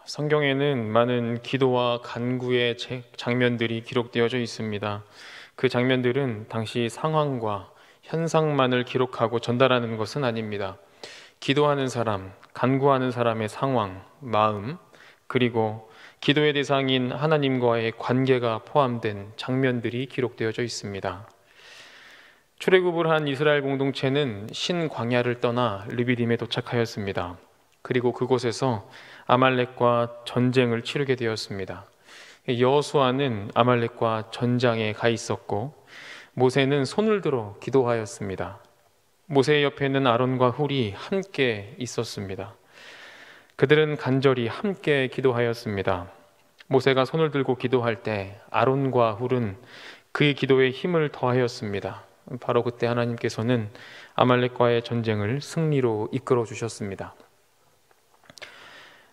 성경에는 많은 기도와 간구의 장면들이 기록되어져 있습니다. 그 장면들은 당시 상황과 현상만을 기록하고 전달하는 것은 아닙니다. 기도하는 사람, 간구하는 사람의 상황, 마음, 그리고 기도의 대상인 하나님과의 관계가 포함된 장면들이 기록되어져 있습니다. 출애굽을 한 이스라엘 공동체는 신광야를 떠나 르비딤에 도착하였습니다. 그리고 그곳에서 아말렉과 전쟁을 치르게 되었습니다. 여호수아는 아말렉과 전장에 가 있었고 모세는 손을 들어 기도하였습니다. 모세의 옆에는 아론과 훌이 함께 있었습니다. 그들은 간절히 함께 기도하였습니다. 모세가 손을 들고 기도할 때 아론과 훌은 그의 기도에 힘을 더하였습니다. 바로 그때 하나님께서는 아말렉과의 전쟁을 승리로 이끌어 주셨습니다.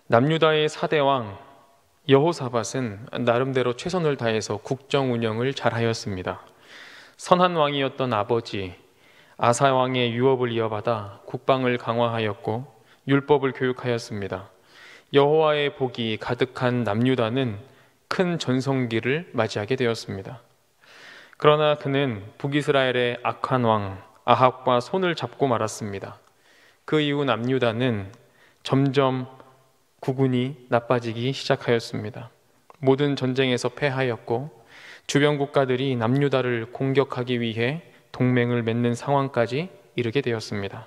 남유다의 4대왕 여호사밧은 나름대로 최선을 다해서 국정 운영을 잘하였습니다. 선한 왕이었던 아버지 아사 왕의 유업을 이어받아 국방을 강화하였고 율법을 교육하였습니다. 여호와의 복이 가득한 남유다는 큰 전성기를 맞이하게 되었습니다. 그러나 그는 북이스라엘의 악한 왕 아합과 손을 잡고 말았습니다. 그 이후 남유다는 점점 국운이 나빠지기 시작하였습니다. 모든 전쟁에서 패하였고 주변 국가들이 남유다를 공격하기 위해 동맹을 맺는 상황까지 이르게 되었습니다.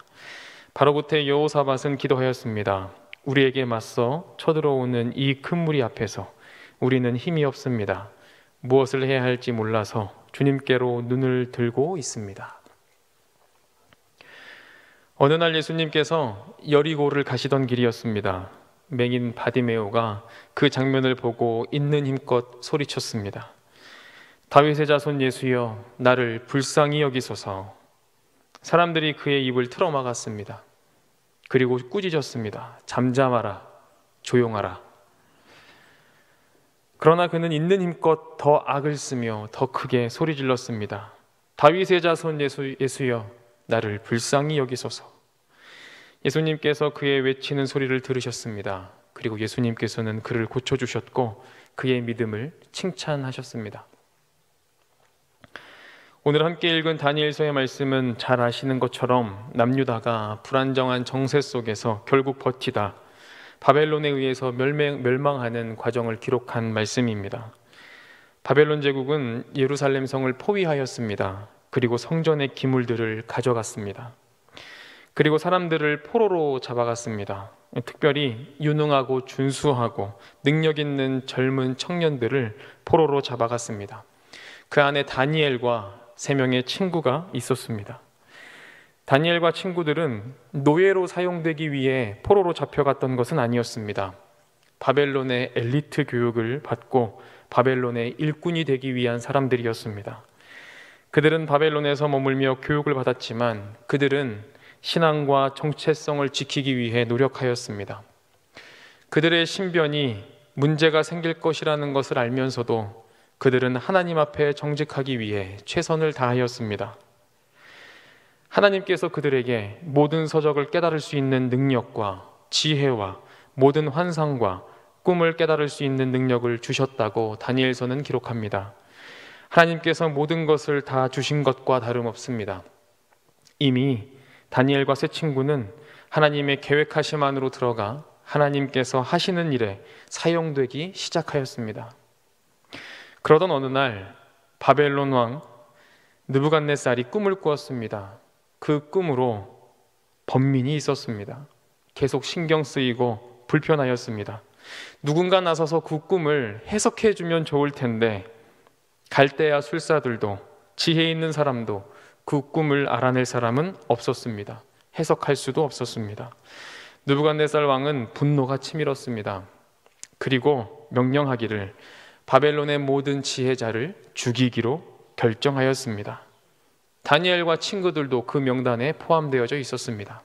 바로 그때 여호사밧은 기도하였습니다. 우리에게 맞서 쳐들어오는 이 큰 무리 앞에서 우리는 힘이 없습니다. 무엇을 해야 할지 몰라서 주님께로 눈을 들고 있습니다. 어느 날 예수님께서 여리고를 가시던 길이었습니다. 맹인 바디메오가 그 장면을 보고 있는 힘껏 소리쳤습니다. 다윗의 자손 예수여, 나를 불쌍히 여기소서. 사람들이 그의 입을 틀어막았습니다. 그리고 꾸짖었습니다. 잠잠하라, 조용하라. 그러나 그는 있는 힘껏 더 악을 쓰며 더 크게 소리 질렀습니다. 다윗의 자손 예수여, 나를 불쌍히 여기소서. 예수님께서 그의 외치는 소리를 들으셨습니다. 그리고 예수님께서는 그를 고쳐주셨고 그의 믿음을 칭찬하셨습니다. 오늘 함께 읽은 다니엘서의 말씀은 잘 아시는 것처럼 남유다가 불안정한 정세 속에서 결국 버티다 바벨론에 의해서 멸망하는 과정을 기록한 말씀입니다. 바벨론 제국은 예루살렘 성을 포위하였습니다. 그리고 성전의 기물들을 가져갔습니다. 그리고 사람들을 포로로 잡아갔습니다. 특별히 유능하고 준수하고 능력 있는 젊은 청년들을 포로로 잡아갔습니다. 그 안에 다니엘과 3명의 친구가 있었습니다. 다니엘과 친구들은 노예로 사용되기 위해 포로로 잡혀갔던 것은 아니었습니다. 바벨론의 엘리트 교육을 받고 바벨론의 일꾼이 되기 위한 사람들이었습니다. 그들은 바벨론에서 머물며 교육을 받았지만 그들은 신앙과 정체성을 지키기 위해 노력하였습니다. 그들의 신변이 문제가 생길 것이라는 것을 알면서도 그들은 하나님 앞에 정직하기 위해 최선을 다하였습니다. 하나님께서 그들에게 모든 서적을 깨달을 수 있는 능력과 지혜와 모든 환상과 꿈을 깨달을 수 있는 능력을 주셨다고 다니엘서는 기록합니다. 하나님께서 모든 것을 다 주신 것과 다름없습니다. 이미 다니엘과 세 친구는 하나님의 계획하심 안으로 들어가 하나님께서 하시는 일에 사용되기 시작하였습니다. 그러던 어느 날 바벨론 왕 느부갓네살이 꿈을 꾸었습니다. 그 꿈으로 번민이 있었습니다. 계속 신경 쓰이고 불편하였습니다. 누군가 나서서 그 꿈을 해석해 주면 좋을 텐데 갈대아 술사들도 지혜 있는 사람도 그 꿈을 알아낼 사람은 없었습니다. 해석할 수도 없었습니다. 느부갓네살 왕은 분노가 치밀었습니다. 그리고 명령하기를 바벨론의 모든 지혜자를 죽이기로 결정하였습니다. 다니엘과 친구들도 그 명단에 포함되어져 있었습니다.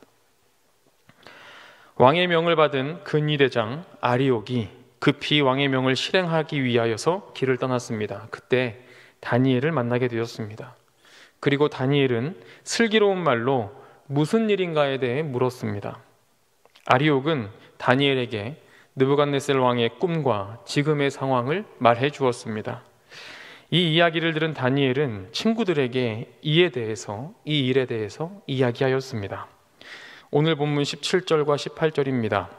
왕의 명을 받은 근위대장 아리옥이 급히 왕의 명을 실행하기 위하여서 길을 떠났습니다. 그때 다니엘을 만나게 되었습니다. 그리고 다니엘은 슬기로운 말로 무슨 일인가에 대해 물었습니다. 아리옥은 다니엘에게 느부갓네살 왕의 꿈과 지금의 상황을 말해 주었습니다. 이 이야기를 들은 다니엘은 친구들에게 이 일에 대해서 이야기하였습니다. 오늘 본문 17절과 18절입니다.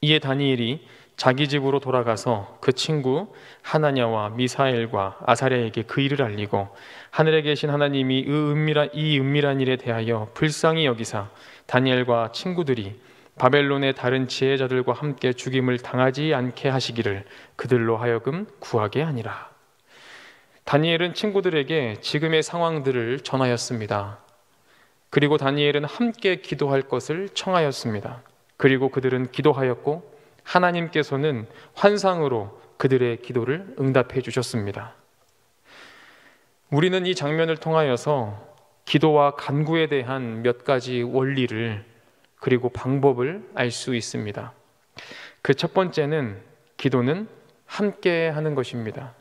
이에 다니엘이 자기 집으로 돌아가서 그 친구 하나냐와 미사엘과 아사랴에게 그 일을 알리고 하늘에 계신 하나님이 이 은밀한 일에 대하여 불쌍히 여기사 다니엘과 친구들이 바벨론의 다른 지혜자들과 함께 죽임을 당하지 않게 하시기를 그들로 하여금 구하게 하니라. 다니엘은 친구들에게 지금의 상황들을 전하였습니다. 그리고 다니엘은 함께 기도할 것을 청하였습니다. 그리고 그들은 기도하였고 하나님께서는 환상으로 그들의 기도를 응답해 주셨습니다. 우리는 이 장면을 통하여서 기도와 간구에 대한 몇 가지 원리를 그리고 방법을 알 수 있습니다. 그 첫 번째는 기도는 함께 하는 것입니다.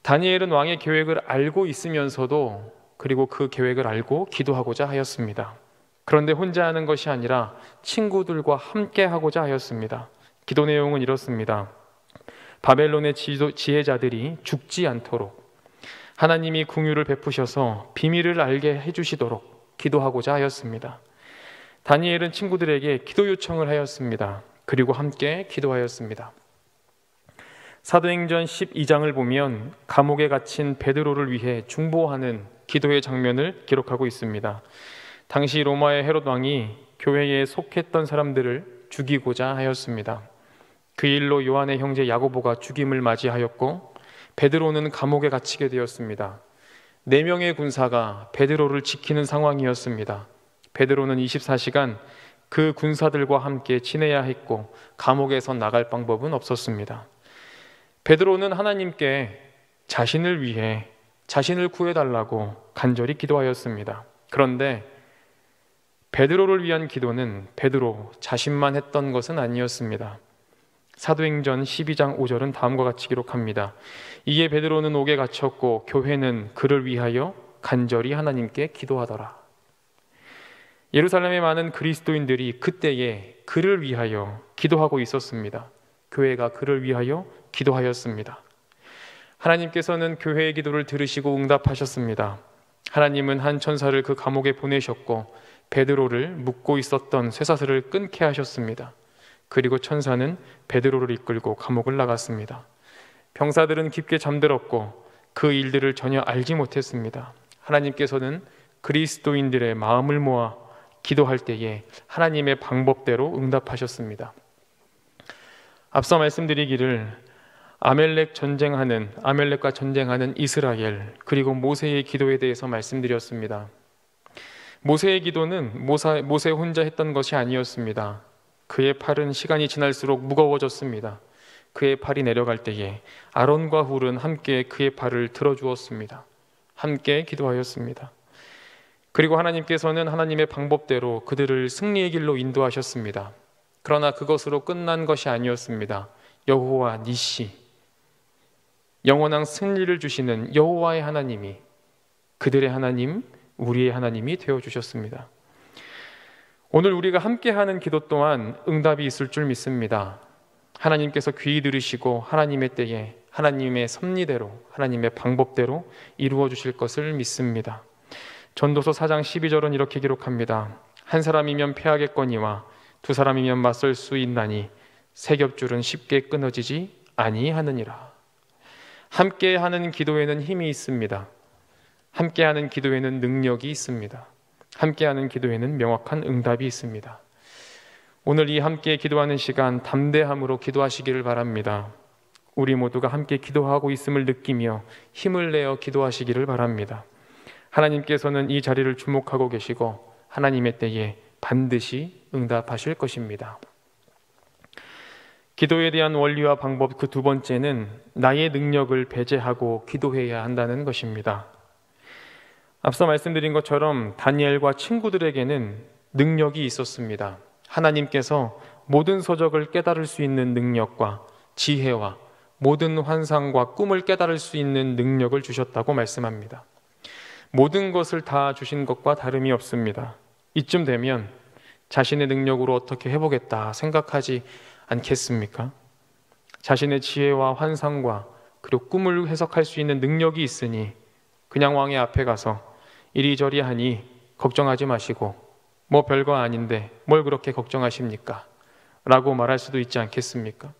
다니엘은 왕의 계획을 알고 있으면서도 그리고 그 계획을 알고 기도하고자 하였습니다. 그런데 혼자 하는 것이 아니라 친구들과 함께 하고자 하였습니다. 기도 내용은 이렇습니다. 바벨론의 지혜자들이 죽지 않도록 하나님이 긍휼을 베푸셔서 비밀을 알게 해주시도록 기도하고자 하였습니다. 다니엘은 친구들에게 기도 요청을 하였습니다. 그리고 함께 기도하였습니다. 사도행전 12장을 보면 감옥에 갇힌 베드로를 위해 중보하는 기도의 장면을 기록하고 있습니다. 당시 로마의 헤롯 왕이 교회에 속했던 사람들을 죽이고자 하였습니다. 그 일로 요한의 형제 야고보가 죽임을 맞이하였고 베드로는 감옥에 갇히게 되었습니다. 4명의 군사가 베드로를 지키는 상황이었습니다. 베드로는 24시간 그 군사들과 함께 지내야 했고 감옥에서 나갈 방법은 없었습니다. 베드로는 하나님께 자신을 위해 자신을 구해달라고 간절히 기도하였습니다. 그런데 베드로를 위한 기도는 베드로 자신만 했던 것은 아니었습니다. 사도행전 12장 5절은 다음과 같이 기록합니다. 이에 베드로는 옥에 갇혔고 교회는 그를 위하여 간절히 하나님께 기도하더라. 예루살렘의 많은 그리스도인들이 그때에 그를 위하여 기도하고 있었습니다. 교회가 그를 위하여 기도하였습니다. 하나님께서는 교회의 기도를 들으시고 응답하셨습니다. 하나님은 한 천사를 그 감옥에 보내셨고 베드로를 묶고 있었던 쇠사슬을 끊게 하셨습니다. 그리고 천사는 베드로를 이끌고 감옥을 나갔습니다. 병사들은 깊게 잠들었고 그 일들을 전혀 알지 못했습니다. 하나님께서는 그리스도인들의 마음을 모아 기도할 때에 하나님의 방법대로 응답하셨습니다. 앞서 말씀드리기를 아멜렉과 전쟁하는 이스라엘 그리고 모세의 기도에 대해서 말씀드렸습니다. 모세의 기도는 모세 혼자 했던 것이 아니었습니다. 그의 팔은 시간이 지날수록 무거워졌습니다. 그의 팔이 내려갈 때에 아론과 훌은 함께 그의 팔을 들어주었습니다. 함께 기도하였습니다. 그리고 하나님께서는 하나님의 방법대로 그들을 승리의 길로 인도하셨습니다. 그러나 그것으로 끝난 것이 아니었습니다. 여호와 니시, 영원한 승리를 주시는 여호와의 하나님이 그들의 하나님, 우리의 하나님이 되어주셨습니다. 오늘 우리가 함께하는 기도 또한 응답이 있을 줄 믿습니다. 하나님께서 귀히 들으시고 하나님의 때에 하나님의 섭리대로 하나님의 방법대로 이루어 주실 것을 믿습니다. 전도서 4장 12절은 이렇게 기록합니다. 한 사람이면 패하겠거니와 두 사람이면 맞설 수 있나니 세 겹줄은 쉽게 끊어지지 아니하느니라. 함께하는 기도에는 힘이 있습니다. 함께하는 기도에는 능력이 있습니다. 함께하는 기도에는 명확한 응답이 있습니다. 오늘 이 함께 기도하는 시간 담대함으로 기도하시기를 바랍니다. 우리 모두가 함께 기도하고 있음을 느끼며 힘을 내어 기도하시기를 바랍니다. 하나님께서는 이 자리를 주목하고 계시고 하나님의 때에 반드시 응답하실 것입니다. 기도에 대한 원리와 방법 그 두 번째는 나의 능력을 배제하고 기도해야 한다는 것입니다. 앞서 말씀드린 것처럼 다니엘과 친구들에게는 능력이 있었습니다. 하나님께서 모든 서적을 깨달을 수 있는 능력과 지혜와 모든 환상과 꿈을 깨달을 수 있는 능력을 주셨다고 말씀합니다. 모든 것을 다 주신 것과 다름이 없습니다. 이쯤 되면 자신의 능력으로 어떻게 해보겠다 생각하지 않겠습니까? 자신의 지혜와 환상과 그리고 꿈을 해석할 수 있는 능력이 있으니 그냥 왕의 앞에 가서 이리저리 하니 걱정하지 마시고 뭐 별거 아닌데 뭘 그렇게 걱정하십니까? 라고 말할 수도 있지 않겠습니까?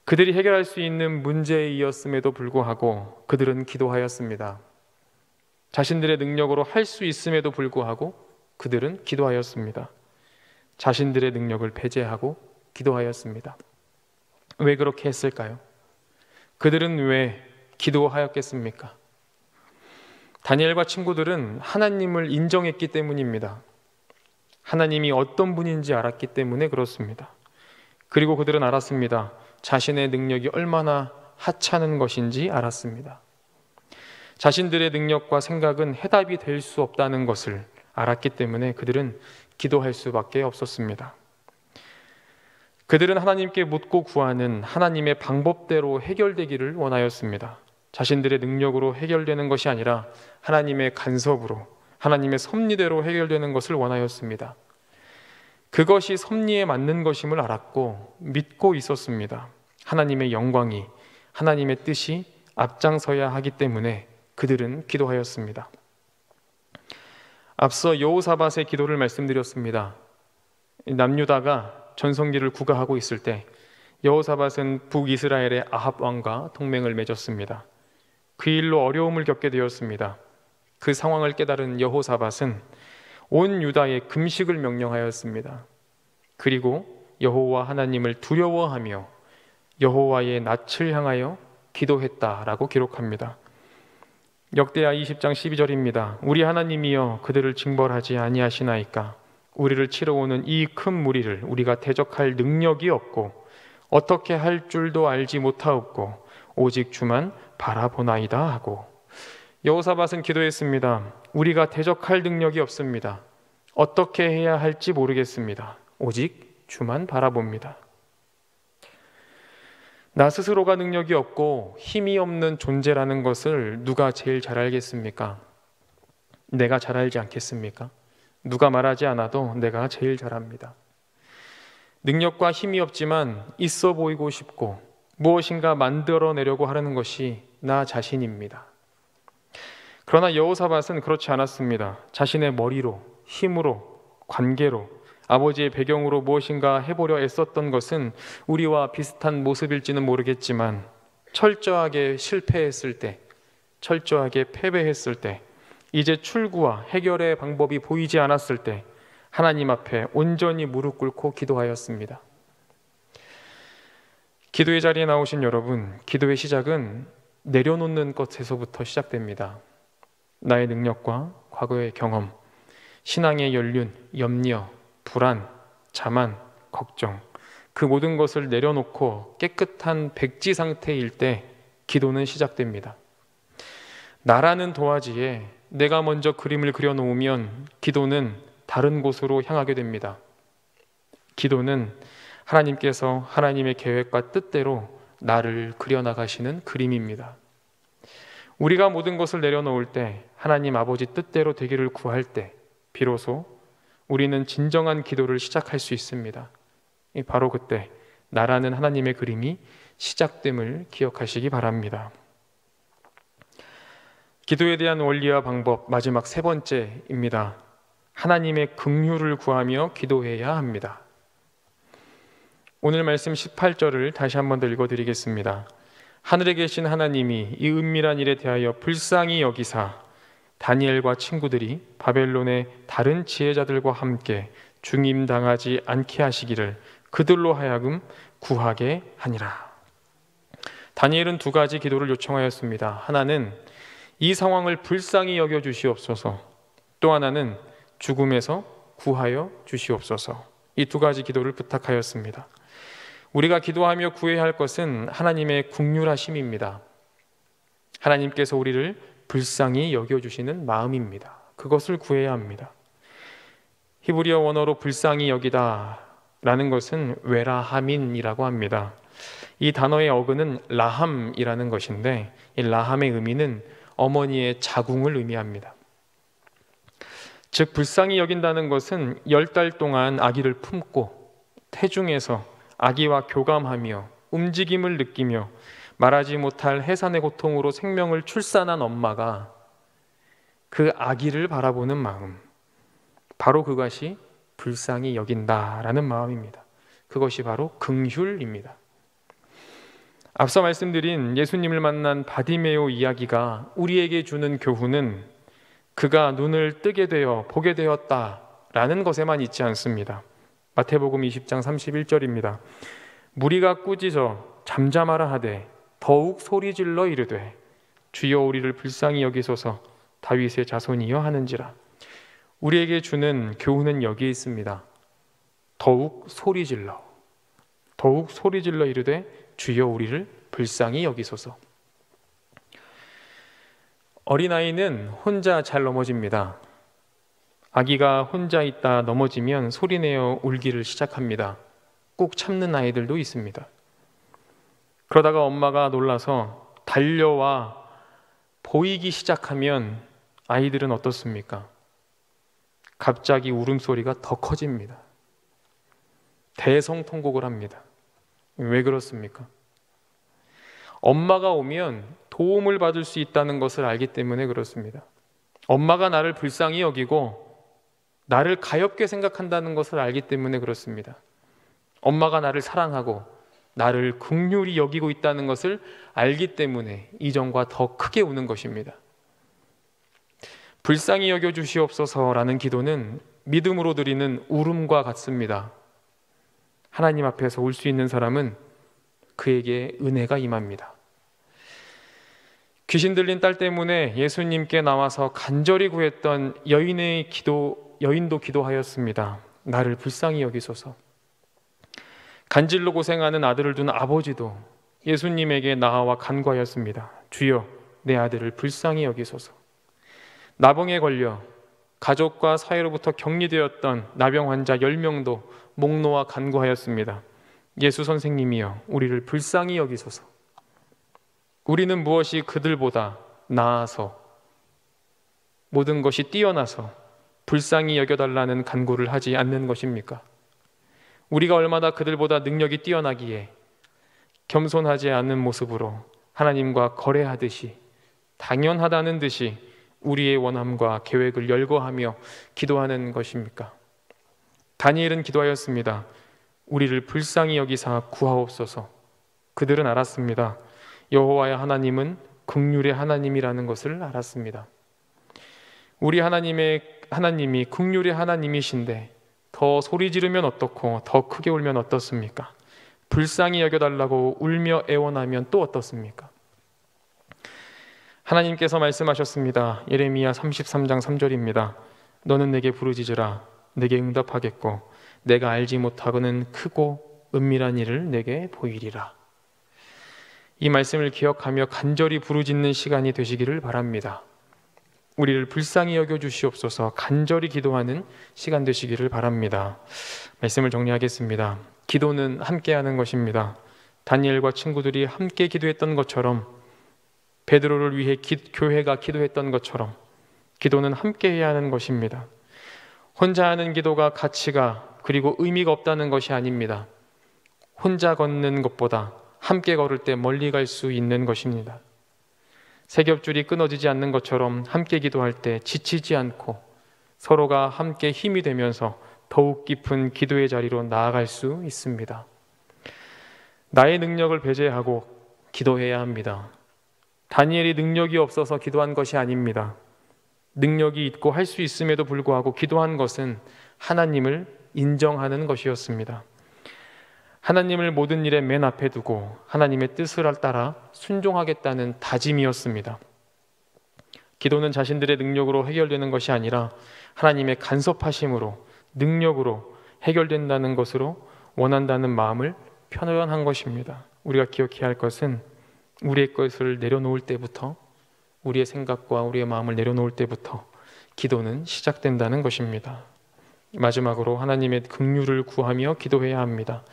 그들이 해결할 수 있는 문제이었음에도 불구하고 그들은 기도하였습니다. 자신들의 능력으로 할 수 있음에도 불구하고 그들은 기도하였습니다. 자신들의 능력을 배제하고 기도하였습니다. 왜 그렇게 했을까요? 그들은 왜 기도하였겠습니까? 다니엘과 친구들은 하나님을 인정했기 때문입니다. 하나님이 어떤 분인지 알았기 때문에 그렇습니다. 그리고 그들은 알았습니다. 자신의 능력이 얼마나 하찮은 것인지 알았습니다. 자신들의 능력과 생각은 해답이 될 수 없다는 것을 알았기 때문에 그들은 기도할 수밖에 없었습니다. 그들은 하나님께 묻고 구하는 하나님의 방법대로 해결되기를 원하였습니다. 자신들의 능력으로 해결되는 것이 아니라 하나님의 간섭으로, 하나님의 섭리대로 해결되는 것을 원하였습니다. 그것이 섭리에 맞는 것임을 알았고 믿고 있었습니다. 하나님의 영광이, 하나님의 뜻이 앞장서야 하기 때문에 그들은 기도하였습니다. 앞서 여호사밧의 기도를 말씀드렸습니다. 남유다가 전성기를 구가하고 있을 때 여호사밧은 북이스라엘의 아합 왕과 동맹을 맺었습니다. 그 일로 어려움을 겪게 되었습니다. 그 상황을 깨달은 여호사밧은 온 유다에 금식을 명령하였습니다. 그리고 여호와 하나님을 두려워하며 여호와의 낯을 향하여 기도했다라고 기록합니다. 역대하 20장 12절입니다. 우리 하나님이여 그들을 징벌하지 아니하시나이까? 우리를 치러 오는 이 큰 무리를 우리가 대적할 능력이 없고 어떻게 할 줄도 알지 못하옵고 오직 주만 바라보나이다 하고, 여호사밧은 기도했습니다. 우리가 대적할 능력이 없습니다. 어떻게 해야 할지 모르겠습니다. 오직 주만 바라봅니다. 나 스스로가 능력이 없고 힘이 없는 존재라는 것을 누가 제일 잘 알겠습니까? 내가 잘 알지 않겠습니까? 누가 말하지 않아도 내가 제일 잘 압니다. 능력과 힘이 없지만 있어 보이고 싶고 무엇인가 만들어내려고 하려는 것이 나 자신입니다. 그러나 여호사밧은 그렇지 않았습니다. 자신의 머리로, 힘으로, 관계로, 아버지의 배경으로 무엇인가 해보려 애썼던 것은 우리와 비슷한 모습일지는 모르겠지만 철저하게 실패했을 때, 철저하게 패배했을 때, 이제 출구와 해결의 방법이 보이지 않았을 때 하나님 앞에 온전히 무릎 꿇고 기도하였습니다. 기도의 자리에 나오신 여러분, 기도의 시작은 내려놓는 것에서부터 시작됩니다. 나의 능력과 과거의 경험, 신앙의 연륜, 염려, 불안, 자만, 걱정, 그 모든 것을 내려놓고 깨끗한 백지 상태일 때 기도는 시작됩니다. 나라는 도화지에 내가 먼저 그림을 그려놓으면 기도는 다른 곳으로 향하게 됩니다. 기도는 하나님께서 하나님의 계획과 뜻대로 나를 그려나가시는 그림입니다. 우리가 모든 것을 내려놓을 때, 하나님 아버지 뜻대로 되기를 구할 때 비로소 우리는 진정한 기도를 시작할 수 있습니다. 바로 그때 나라는 하나님의 그림이 시작됨을 기억하시기 바랍니다. 기도에 대한 원리와 방법, 마지막 세 번째입니다. 하나님의 긍휼을 구하며 기도해야 합니다. 오늘 말씀 18절을 다시 한 번 더 읽어드리겠습니다. 하늘에 계신 하나님이 이 은밀한 일에 대하여 불쌍히 여기사 다니엘과 친구들이 바벨론의 다른 지혜자들과 함께 중임당하지 않게 하시기를 그들로 하여금 구하게 하니라. 다니엘은 두 가지 기도를 요청하였습니다. 하나는 이 상황을 불쌍히 여겨 주시옵소서, 또 하나는 죽음에서 구하여 주시옵소서. 이 두 가지 기도를 부탁하였습니다. 우리가 기도하며 구해야 할 것은 하나님의 긍휼하심입니다. 하나님께서 우리를 불쌍히 여겨주시는 마음입니다. 그것을 구해야 합니다. 히브리어 원어로 불쌍히 여기다 라는 것은 외라하민이라고 합니다. 이 단어의 어근은 라함이라는 것인데 이 라함의 의미는 어머니의 자궁을 의미합니다. 즉 불쌍히 여긴다는 것은 10달 동안 아기를 품고 태중에서 아기와 교감하며 움직임을 느끼며 말하지 못할 해산의 고통으로 생명을 출산한 엄마가 그 아기를 바라보는 마음, 바로 그것이 불쌍히 여긴다라는 마음입니다. 그것이 바로 긍휼입니다. 앞서 말씀드린 예수님을 만난 바디메오 이야기가 우리에게 주는 교훈은 그가 눈을 뜨게 되어 보게 되었다라는 것에만 있지 않습니다. 마태복음 20장 31절입니다. 무리가 꾸짖어 잠잠하라 하되 더욱 소리질러 이르되 주여 우리를 불쌍히 여기소서 다윗의 자손이여 하는지라. 우리에게 주는 교훈은 여기에 있습니다. 더욱 소리질러 이르되 주여 우리를 불쌍히 여기소서. 어린아이는 혼자 잘 넘어집니다. 아기가 혼자 있다 넘어지면 소리내어 울기를 시작합니다. 꼭 참는 아이들도 있습니다. 그러다가 엄마가 놀라서 달려와 보이기 시작하면 아이들은 어떻습니까? 갑자기 울음소리가 더 커집니다. 대성통곡을 합니다. 왜 그렇습니까? 엄마가 오면 도움을 받을 수 있다는 것을 알기 때문에 그렇습니다. 엄마가 나를 불쌍히 여기고 나를 가엾게 생각한다는 것을 알기 때문에 그렇습니다. 엄마가 나를 사랑하고 나를 긍휼히 여기고 있다는 것을 알기 때문에 이전과 더 크게 우는 것입니다. 불쌍히 여겨주시옵소서라는 기도는 믿음으로 드리는 울음과 같습니다. 하나님 앞에서 울 수 있는 사람은 그에게 은혜가 임합니다. 귀신 들린 딸 때문에 예수님께 나와서 간절히 구했던 여인도 기도하였습니다. 나를 불쌍히 여기소서. 간질로 고생하는 아들을 둔 아버지도 예수님에게 나아와 간구하였습니다. 주여 내 아들을 불쌍히 여기소서. 나병에 걸려 가족과 사회로부터 격리되었던 나병 환자 10명도 목 놓아 간구하였습니다. 예수 선생님이여 우리를 불쌍히 여기소서. 우리는 무엇이 그들보다 나아서 모든 것이 뛰어나서 불쌍히 여겨달라는 간구를 하지 않는 것입니까? 우리가 얼마나 그들보다 능력이 뛰어나기에 겸손하지 않는 모습으로 하나님과 거래하듯이 당연하다는 듯이 우리의 원함과 계획을 열거하며 기도하는 것입니까? 다니엘은 기도하였습니다. 우리를 불쌍히 여기사 구하옵소서. 그들은 알았습니다. 여호와의 하나님은 긍휼의 하나님이라는 것을 알았습니다. 우리 하나님이 긍휼의 하나님이신데 더 소리 지르면 어떻고 더 크게 울면 어떻습니까? 불쌍히 여겨달라고 울며 애원하면 또 어떻습니까? 하나님께서 말씀하셨습니다. 예레미야 33장 3절입니다. 너는 내게 부르짖으라. 내게 응답하겠고 내가 알지 못하고는 크고 은밀한 일을 내게 보이리라. 이 말씀을 기억하며 간절히 부르짖는 시간이 되시기를 바랍니다. 우리를 불쌍히 여겨주시옵소서. 간절히 기도하는 시간 되시기를 바랍니다. 말씀을 정리하겠습니다. 기도는 함께하는 것입니다. 다니엘과 친구들이 함께 기도했던 것처럼 베드로를 위해 교회가 기도했던 것처럼 기도는 함께해야 하는 것입니다. 혼자 하는 기도가 가치가 그리고 의미가 없다는 것이 아닙니다. 혼자 걷는 것보다 함께 걸을 때 멀리 갈 수 있는 것입니다. 세겹줄이 끊어지지 않는 것처럼 함께 기도할 때 지치지 않고 서로가 함께 힘이 되면서 더욱 깊은 기도의 자리로 나아갈 수 있습니다. 나의 능력을 배제하고 기도해야 합니다. 다니엘이 능력이 없어서 기도한 것이 아닙니다. 능력이 있고 할 수 있음에도 불구하고 기도한 것은 하나님을 인정하는 것이었습니다. 하나님을 모든 일에 맨 앞에 두고 하나님의 뜻을 따라 순종하겠다는 다짐이었습니다. 기도는 자신들의 능력으로 해결되는 것이 아니라 하나님의 간섭하심으로 능력으로 해결된다는 것으로 원한다는 마음을 표현한 것입니다. 우리가 기억해야 할 것은 우리의 것을 내려놓을 때부터 우리의 생각과 우리의 마음을 내려놓을 때부터 기도는 시작된다는 것입니다. 마지막으로 하나님의 긍휼을 구하며 기도해야 합니다.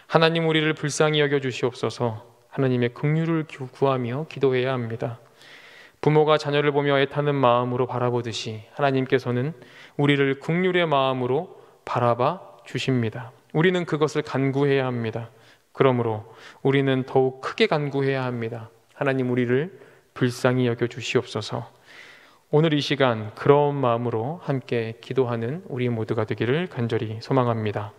하나님 우리를 불쌍히 여겨주시옵소서. 하나님의 긍휼을 구하며 기도해야 합니다. 부모가 자녀를 보며 애타는 마음으로 바라보듯이 하나님께서는 우리를 긍휼의 마음으로 바라봐 주십니다. 우리는 그것을 간구해야 합니다. 그러므로 우리는 더욱 크게 간구해야 합니다. 하나님, 우리를 불쌍히 여겨 주시옵소서. 오늘 이 시간 그런 마음으로 함께 기도하는 우리 모두가 되기를 간절히 소망합니다.